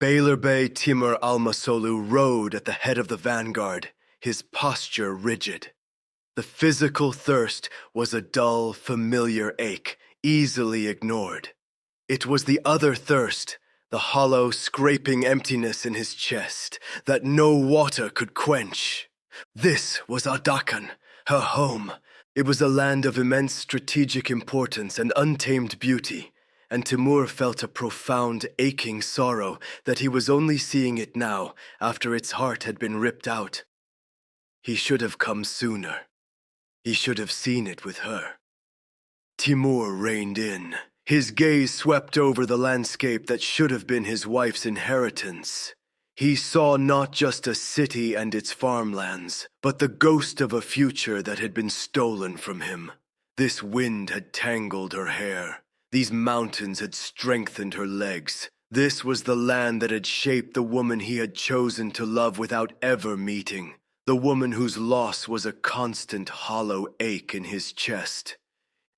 Beylerbey Timur Almasoğlu rode at the head of the vanguard, his posture rigid. The physical thirst was a dull, familiar ache, easily ignored. It was the other thirst, the hollow, scraping emptiness in his chest that no water could quench. This was Ardakan, her home. It was a land of immense strategic importance and untamed beauty, and Timur felt a profound, aching sorrow that he was only seeing it now after its heart had been ripped out. He should have come sooner. He should have seen it with her. Timur reined in. His gaze swept over the landscape that should have been his wife's inheritance. He saw not just a city and its farmlands, but the ghost of a future that had been stolen from him. This wind had tangled her hair. These mountains had strengthened her legs. This was the land that had shaped the woman he had chosen to love without ever meeting. The woman whose loss was a constant hollow ache in his chest.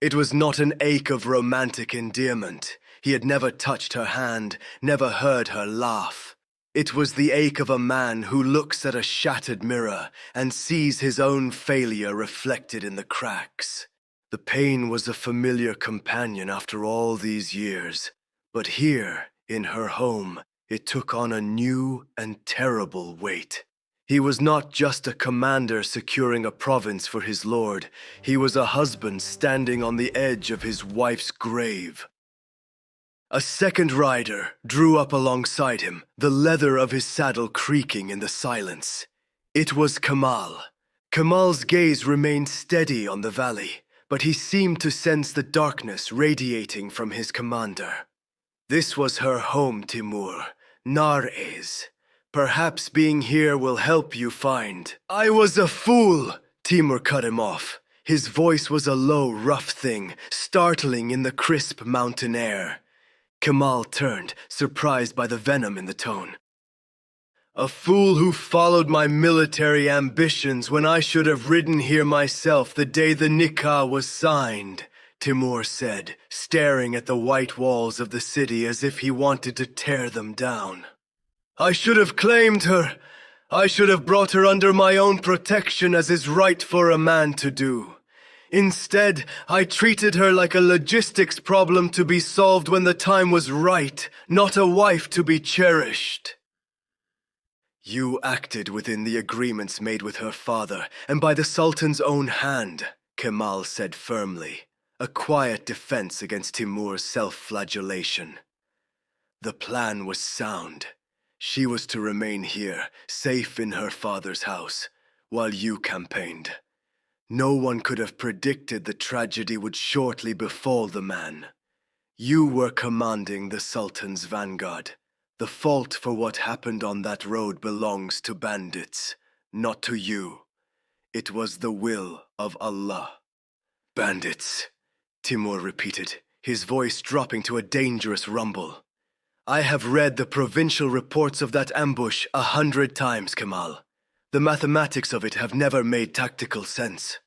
It was not an ache of romantic endearment. He had never touched her hand, never heard her laugh. It was the ache of a man who looks at a shattered mirror and sees his own failure reflected in the cracks. The pain was a familiar companion after all these years, but here, in her home, it took on a new and terrible weight. He was not just a commander securing a province for his lord. He was a husband standing on the edge of his wife's grave. A second rider drew up alongside him, the leather of his saddle creaking in the silence. It was Kemal. Kemal's gaze remained steady on the valley, but he seemed to sense the darkness radiating from his commander. This was her home, Timur, Nareh's. Perhaps being here will help you find. I was a fool, Timur cut him off. His voice was a low, rough thing, startling in the crisp mountain air. Kemal turned, surprised by the venom in the tone. A fool who followed my military ambitions when I should have ridden here myself the day the nikah was signed, Timur said, staring at the white walls of the city as if he wanted to tear them down. I should have claimed her. I should have brought her under my own protection as is right for a man to do. Instead, I treated her like a logistics problem to be solved when the time was right, not a wife to be cherished. You acted within the agreements made with her father, and by the Sultan's own hand, Kemal said firmly, a quiet defense against Timur's self-flagellation. The plan was sound. She was to remain here, safe in her father's house, while you campaigned. No one could have predicted the tragedy would shortly befall the man. You were commanding the Sultan's vanguard. The fault for what happened on that road belongs to bandits, not to you. It was the will of Allah. Bandits, Timur repeated, his voice dropping to a dangerous rumble. I have read the provincial reports of that ambush 100 times, Kemal. The mathematics of it have never made tactical sense.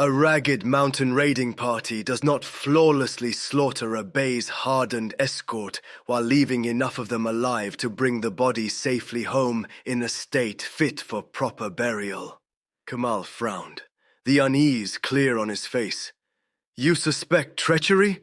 A ragged mountain raiding party does not flawlessly slaughter a Bey's hardened escort while leaving enough of them alive to bring the body safely home in a state fit for proper burial. Kemal frowned, the unease clear on his face. You suspect treachery?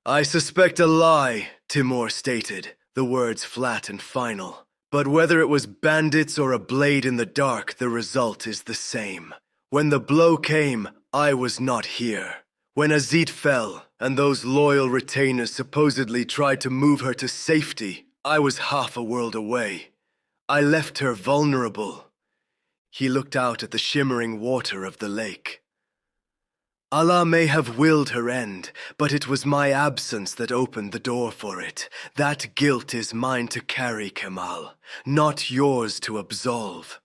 I suspect a lie, Timur stated, the words flat and final. But whether it was bandits or a blade in the dark, the result is the same. When the blow came, I was not here. When Azit fell, and those loyal retainers supposedly tried to move her to safety, I was half a world away. I left her vulnerable. He looked out at the shimmering water of the lake. Allah may have willed her end, but it was my absence that opened the door for it. That guilt is mine to carry, Kemal, not yours to absolve.